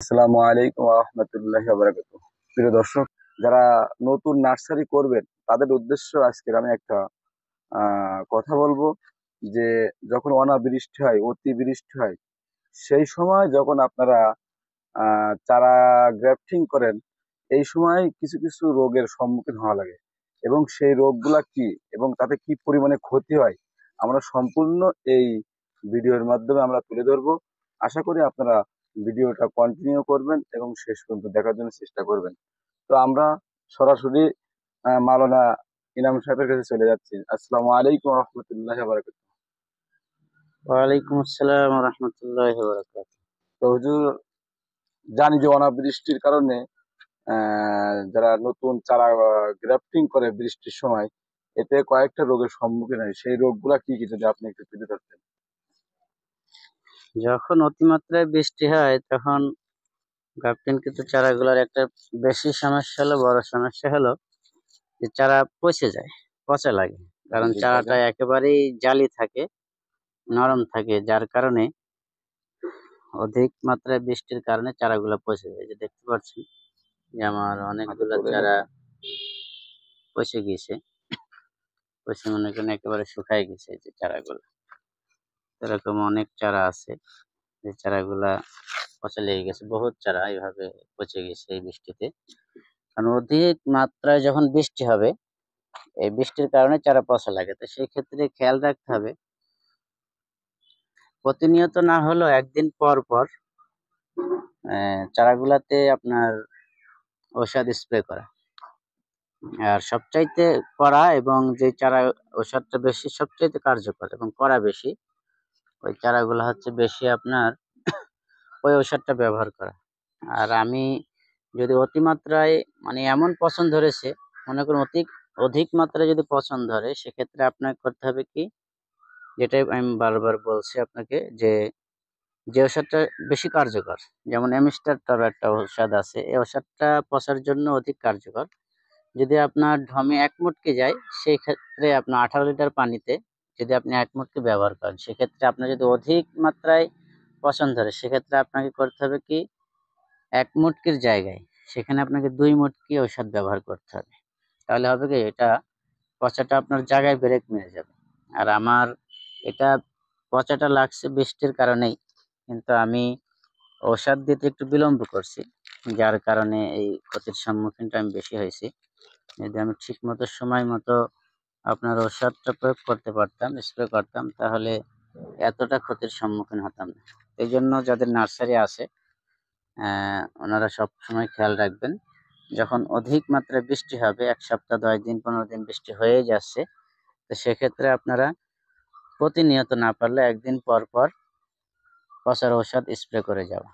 আসসালামু আলাইকুম ওয়া রাহমাতুল্লাহি ওয়া বারাকাতুহু। প্রিয় দর্শক, যারা নতুন নার্সারি করবেন তাদের উদ্দেশ্য আজকের আমি একটা কথা বলবো যে যখন অনাবৃষ্টি হয়, অতিবৃষ্টি হয়, সেই সময় যখন আপনারা চারা গ্রাফটিং করেন, এই সময় কিছু কিছু রোগের সম্মুখীন হওয়া লাগে এবং সেই রোগগুলা কি এবং তাতে কি পরিমাণে ক্ষতি হয় আমরা সম্পূর্ণ এই ভিডিওর মাধ্যমে আমরা তুলে ধরবো। আশা করি আপনারা ভিডিওটা কন্টিনিউ করবেন এবং শেষ পর্যন্ত দেখার জন্য চেষ্টা করবেন। তো আমরা সরাসরি মাওলানা ইনাম সাহেবের কাছে চলে যাচ্ছি। আসসালামু আলাইকুম রহমতুল্লাহ বারাকাত। ওয়ালাইকুম আসসালাম রহমতুল্লাহ বরকাত। তো হুজুর, জানি যে অনাবৃষ্টির কারণে যারা নতুন চারা গ্রাফটিং করে বৃষ্টির সময়, এতে কয়েকটা রোগের সম্মুখীন হয়। সেই রোগগুলা কি কি যদি আপনি একটু তুলে ধরতেন। যখন অতিমাত্রায় বৃষ্টি হয় তখন গ্রাফটিং কিন্তু চারাগুলোর একটা বেশি সমস্যা হলো, বড় সমস্যা হলো যে চারা পচে যায়, পচা লাগে। কারণ জি চারাটা বলেন। একেবারেই জালি থাকে, নরম থাকে, যার কারণে অধিক মাত্রায় বৃষ্টির কারণে চারাগুলো পচে যায়। যে দেখতে পাচ্ছেন যে আমার আচ্ছা, অনেকগুলো তোলেন চারা একটু। পচে গিয়েছে, পচে মনে করেন একেবারে শুকায় গেছে এই যে চারাগুলো। এরকম অনেক চারা আছে যে চারাগুলা পচা লেগে গেছে, বহুত চারা এইভাবে পচে গেছে এই বৃষ্টিতে। কারণ অধিক মাত্রায় যখন বৃষ্টি হবে, এই বৃষ্টির কারণে চারা পচা লাগে। তো সেই ক্ষেত্রে খেয়াল রাখতে হবে, প্রতিনিয়ত না হলেও একদিন পর পর চারাগুলাতে আপনার ঔষধ স্প্রে করা। আর সবচাইতে করা এবং যে চারা ঔষধটা বেশি সবচাইতে কার্যকর এবং করা বেশি, ওই চারাগুলো হচ্ছে বেশি আপনার ওই ঔষধটা ব্যবহার করা। আর আমি যদি অতিমাত্রায় মানে এমন পছন্দ ধরেছে, মনে করুন অধিক অধিক মাত্রায় যদি পছন্দ ধরে, সেক্ষেত্রে আপনাকে করতে হবে কি, যেটাই আমি বারবার বলছি আপনাকে, যে যে ওষুধটা বেশি কার্যকর, যেমন এমিস্টার টপ একটা ঔষধ আছে, এই ওষুধটা পচার জন্য অধিক কার্যকর। যদি আপনার ঢমে এক মুটকি যায়, সেই ক্ষেত্রে আপনার 18 লিটার পানিতে যদি আপনি এক মুটকি ব্যবহার করেন, সেক্ষেত্রে আপনার যদি অধিক মাত্রায় পছন্দ ধরে, সেক্ষেত্রে আপনাকে করতে হবে কি, এক মুটকির জায়গায় সেখানে আপনাকে 2 মুটকি ঔষধ ব্যবহার করতে হবে। তাহলে হবে কি, এটা পচাটা আপনার জায়গায় ব্রেক মেরে যাবে। আর আমার এটা পচাটা লাগছে বৃষ্টির কারণেই, কিন্তু আমি ঔষধ দিতে একটু বিলম্ব করছি, যার কারণে এই ক্ষতির সম্মুখীনটা আমি বেশি হয়েছি। যদি আমি ঠিক মতো সময় মতো আপনার ঔষধটা প্রয়োগ করতে পারতাম, স্প্রে করতাম, তাহলে এতটা ক্ষতির সম্মুখীন হতাম না। এই জন্য যাদের নার্সারি আছে, ওনারা সব সময় খেয়াল রাখবেন, যখন অধিক মাত্রায় বৃষ্টি হবে, 1 সপ্তাহ 10 দিন 15 দিন বৃষ্টি হয়ে যাচ্ছে, তো সেক্ষেত্রে আপনারা প্রতিনিয়ত না পারলে একদিন পর পর পচার ঔষধ স্প্রে করে যাওয়া।